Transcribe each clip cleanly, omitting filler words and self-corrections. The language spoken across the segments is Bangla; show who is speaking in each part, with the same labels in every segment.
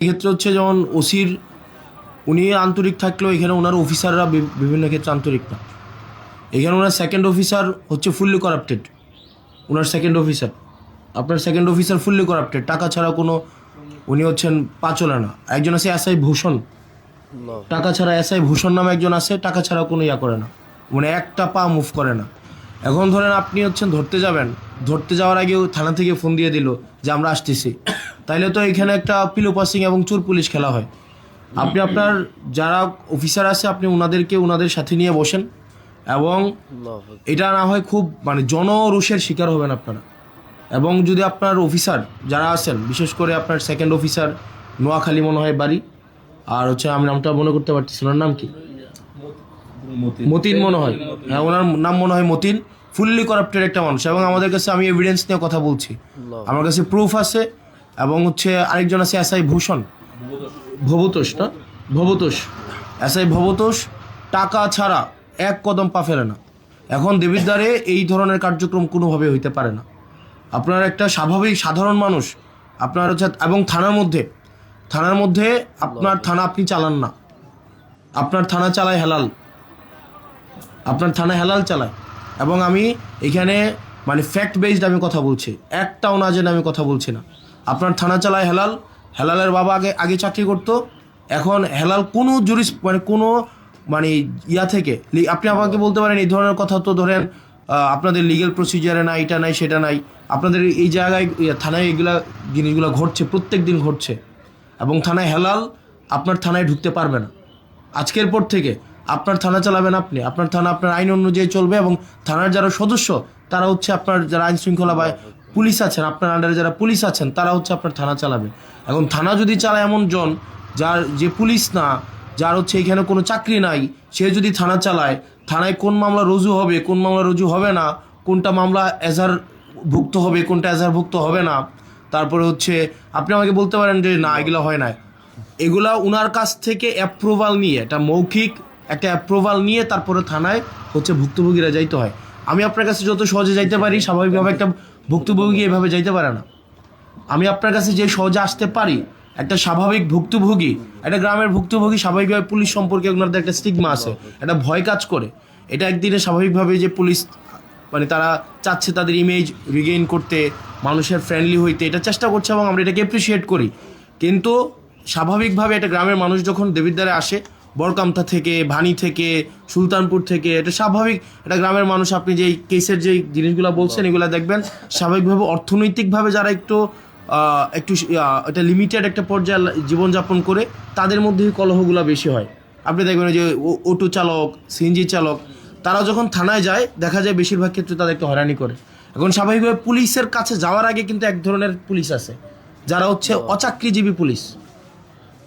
Speaker 1: এক্ষেত্রে হচ্ছে যেমন ওসির উনি আন্তরিক থাকলেও এখানে ওনার অফিসাররা বিভিন্ন ক্ষেত্রে আন্তরিক না। এখানে ওনার সেকেন্ড অফিসার হচ্ছে ফুললি করাপ্টেড। ওনার সেকেন্ড অফিসার, আপনার সেকেন্ড অফিসার ফুললি করাপ্টেড, টাকা ছাড়া কোনো, উনি হচ্ছেন পা চলে না। একজন আছে এসআই ভূষণ, টাকা ছাড়া এসআই ভূষণ নামে একজন আছে, টাকা ছাড়া কোনো ইয়া করে না, মানে একটা পা মুভ করে না। এখন ধরেন আপনি হচ্ছেন ধরতে যাবেন, ধরতে যাওয়ার আগেও থানা থেকে ফোন দিয়ে দিল যে আমরা আসতেছি, তাইলে তো এখানে একটা পিলো পাসিং এবং চোর পুলিশ খেলা হয়। আপনি আপনার যারা অফিসার আছে আপনি ওনাদেরকে ওনাদের সাথে নিয়ে বসেন, এবং এটা না হয় খুব মানে জনরোষের শিকার হবেন আপনারা। এবং যদি আপনার অফিসার যারা আছেন, বিশেষ করে আপনার সেকেন্ড অফিসার নোয়াখালী মনে হয় বাড়ি, আর হচ্ছে আমি নামটা মনে করতে পারতেছি, ওনার নাম কি, মতিন মনে হয়, হ্যাঁ ওনার নাম মনে হয় মতিন। ফুললি করাপ্টেড একটা মানুষ, এবং আমাদের কাছে, আমি এভিডেন্স নিয়ে কথা বলছি, আমার কাছে প্রুফ আছে। এবং হচ্ছে আরেকজন আছে এসআই ভূষণ, ভবতোষ না, ভবতোষ, এসআই ভবতোষ টাকা ছাড়া এক কদম পা ফেলে না। এখন দেবিদ্বারে এই ধরনের কার্যক্রম কোনোভাবে হইতে পারে না। আপনার একটা স্বাভাবিক সাধারণ মানুষ আপনার হচ্ছে, এবং থানার মধ্যে আপনার থানা আপনি চালান না, আপনার থানা চালায় হেলাল, আপনার থানা হেলাল চালায়। এবং আমি এখানে মানে ফ্যাক্ট বেসড আমি কথা বলছি, একটাও না জেনে আমি কথা বলছি না। আপনার থানা চালায় হেলাল, হেলালের বাবা আগে চাকরি করতো, এখন হেলাল কোনো মানে ইয়া থেকে আপনি আমাকে বলতে পারেন এই ধরনের কথা, তো ধরেন আপনাদের লিগ্যাল প্রসিজারে না, এটা নাই সেটা নাই, আপনাদের এই জায়গায় থানায় এগুলা জিনিসগুলো ঘটছে, প্রত্যেক দিন ঘটছে। এবং থানায় হেলাল আপনার থানায় ঢুকতে পারবে না। আজকের পর থেকে আপনার থানা চালাবেন আপনি, আপনার থানা আপনার আইন অনুযায়ী চলবে, এবং থানার যারা সদস্য তারা হচ্ছে আপনার যারা আইন শৃঙ্খলা বা পুলিশ আছেন, আপনার আন্ডারে যারা পুলিশ আছেন তারা হচ্ছে আপনার থানা চালাবে। এখন থানা যদি চালায় এমন জন যে পুলিশ না, যার হচ্ছে এখানে কোনো চাকরি নাই, সে যদি থানা চালায়, থানায় কোন মামলা রুজু হবে, কোন মামলা রুজু হবে না, কোনটা মামলা এজাহারভুক্ত হবে, কোনটা এজাহারভুক্ত হবে না, তারপরে হচ্ছে আপনি আমাকে বলতে পারেন যে না এগুলো হয় না, এগুলা উনার কাছ থেকে অ্যাপ্রুভাল নিয়ে, একটা মৌখিক একটা অ্যাপ্রুভাল নিয়ে তারপরে থানায় হচ্ছে ভুক্তভোগীরা যাইতে হয়। আমি আপনার কাছে যত সহজে যাইতে পারি, স্বাভাবিকভাবে একটা ভুক্তভোগী এভাবে যাইতে পারে না। আমি আপনার কাছে যে সহজে আসতে পারি, একটা স্বাভাবিক ভুক্তভোগী, একটা গ্রামের ভুক্তভোগী, স্বাভাবিকভাবে পুলিশ সম্পর্কে ওনাদের একটা স্টিগমা আছে, একটা ভয় কাজ করে। এটা একদিনে স্বাভাবিকভাবে যে পুলিশ মানে তারা চাচ্ছে তাদের ইমেজ রিগেইন করতে, মানুষের ফ্রেন্ডলি হইতে, এটা চেষ্টা করছে, এবং আমরা এটাকে অ্যাপ্রিসিয়েট করি। কিন্তু স্বাভাবিকভাবে একটা গ্রামের মানুষ যখন দেবিদ্বারে আসে, বরকামতা থেকে, ভানি থেকে, সুলতানপুর থেকে, এটা স্বাভাবিক একটা গ্রামের মানুষ, আপনি যেই কেসের যেই জিনিসগুলো বলছেন এগুলো দেখবেন স্বাভাবিকভাবে অর্থনৈতিকভাবে যারা একটু একটা লিমিটেড একটা পর্যায়ে জীবনযাপন করে, তাদের মধ্যেই কলহগুলো বেশি হয়। আপনি দেখবেন যে অটো চালক, সিএনজি চালক, তারা যখন থানায় যায় দেখা যায় বেশিরভাগ ক্ষেত্রে তাদেরকে হয়রানি করে। এখন স্বাভাবিকভাবে পুলিশের কাছে যাওয়ার আগে কিন্তু এক ধরনের পুলিশ আছে যারা হচ্ছে অচাকরিজীবী পুলিশ।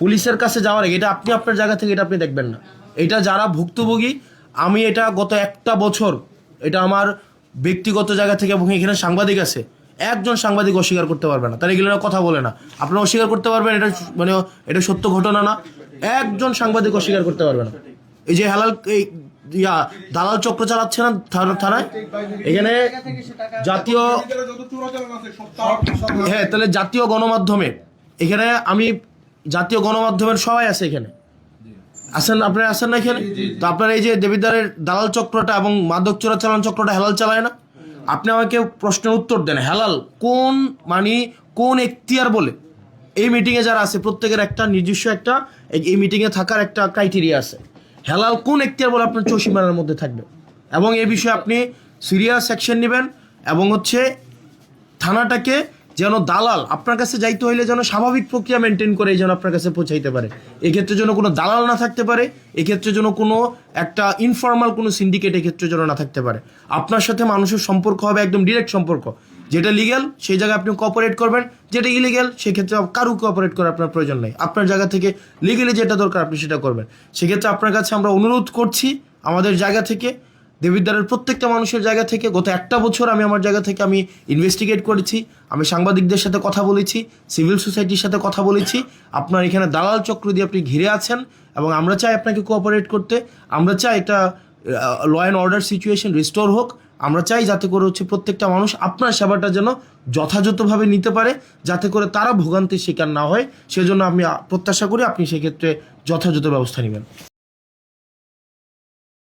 Speaker 1: পুলিশের কাছে যাওয়ার আগে, এটা আপনি আপনার জায়গা থেকে এটা আপনি দেখবেন না, এটা যারা ভুক্তভোগী, আমি এটা গত একটা বছর, এটা আমার ব্যক্তিগত জায়গা থেকে, এবং এখানে সাংবাদিক আছে, একজন সাংবাদিক অস্বীকার করতে পারবে না, তারা এগুলো কথা বলে না, আপনারা অস্বীকার করতে পারবেন, এটা মানে এটা সত্য ঘটনা না, একজন সাংবাদিক অস্বীকার করতে পারবে না। এই যে হেলাল এই দালাল চক্র চালাচ্ছে না থানায়, এখানে জাতীয়, হ্যাঁ তাহলে জাতীয় গণমাধ্যমে, এখানে আমি জাতীয় গণমাধ্যমের সবাই আছে, এখানে আসেন, আপনারা আসেন না এখানে, তো আপনারা এই যে দেবিদ্বারের দালাল চক্রটা এবং মাদক চোরাচালান চক্রটা হেলাল চালায় না, আপনি আমাকে প্রশ্নের উত্তর দেন, হেলাল কোন এখতিয়ার বলে? এই মিটিংয়ে যারা আছে প্রত্যেকের একটা নিজস্ব একটা এই মিটিংয়ে থাকার একটা ক্রাইটেরিয়া আছে, হেলাল কোন এখতিয়ার বলে আপনার চৌসীমানার মধ্যে থাকবে, এবং এই বিষয়ে আপনি সিরিয়াস অ্যাকশন নেবেন, এবং হচ্ছে থানাটাকে যেন দালাল আপনার কাছে যাইতে হইলে যেন স্বাভাবিক প্রক্রিয়া মেনটেন করে যেন আপনার কাছে পৌঁছাইতে পারে, এক্ষেত্রে যেন কোনো দালাল না থাকতে পারে, এক্ষেত্রে যেন কোনো একটা ইনফর্মাল কোনো সিন্ডিকেট এক্ষেত্রে যেন না থাকতে পারে। আপনার সাথে মানুষের সম্পর্ক হবে একদম ডিরেক্ট সম্পর্ক, যেটা লিগ্যাল সেই জায়গায় আপনি কোঅপারেট করবেন, যেটা ইলিগ্যাল সেক্ষেত্রে কারো কোঅপারেট করার আপনার প্রয়োজন নেই, আপনার জায়গা থেকে লিগ্যালি যেটা দরকার আপনি সেটা করবেন। সেক্ষেত্রে আপনার কাছে আমরা অনুরোধ করছি আমাদের জায়গা থেকে, দেবিদ্বারের প্রত্যেকটা মানুষের জায়গা থেকে, গত একটা বছর আমি আমার জায়গা থেকে আমি ইনভেস্টিগেট করেছি, আমি সাংবাদিকদের সাথে কথা বলেছি, সিভিল সোসাইটির সাথে কথা বলেছি, আপনার এখানে দালাল চক্র দিয়ে আপনি ঘিরে আছেন, এবং আমরা চাই আপনাকে কোঅপারেট করতে, আমরা চাই এটা law and order situation restore হোক, আমরা চাই যাতে করে হচ্ছে প্রত্যেকটা মানুষ আপনার সেবাটা যেন যথাযথভাবে নিতে পারে, যাতে করে তারা ভোগান্তির শিকার না হয়। সেজন্য আমি প্রত্যাশা করি আপনি সেক্ষেত্রে যথাযথ ব্যবস্থা নেবেন।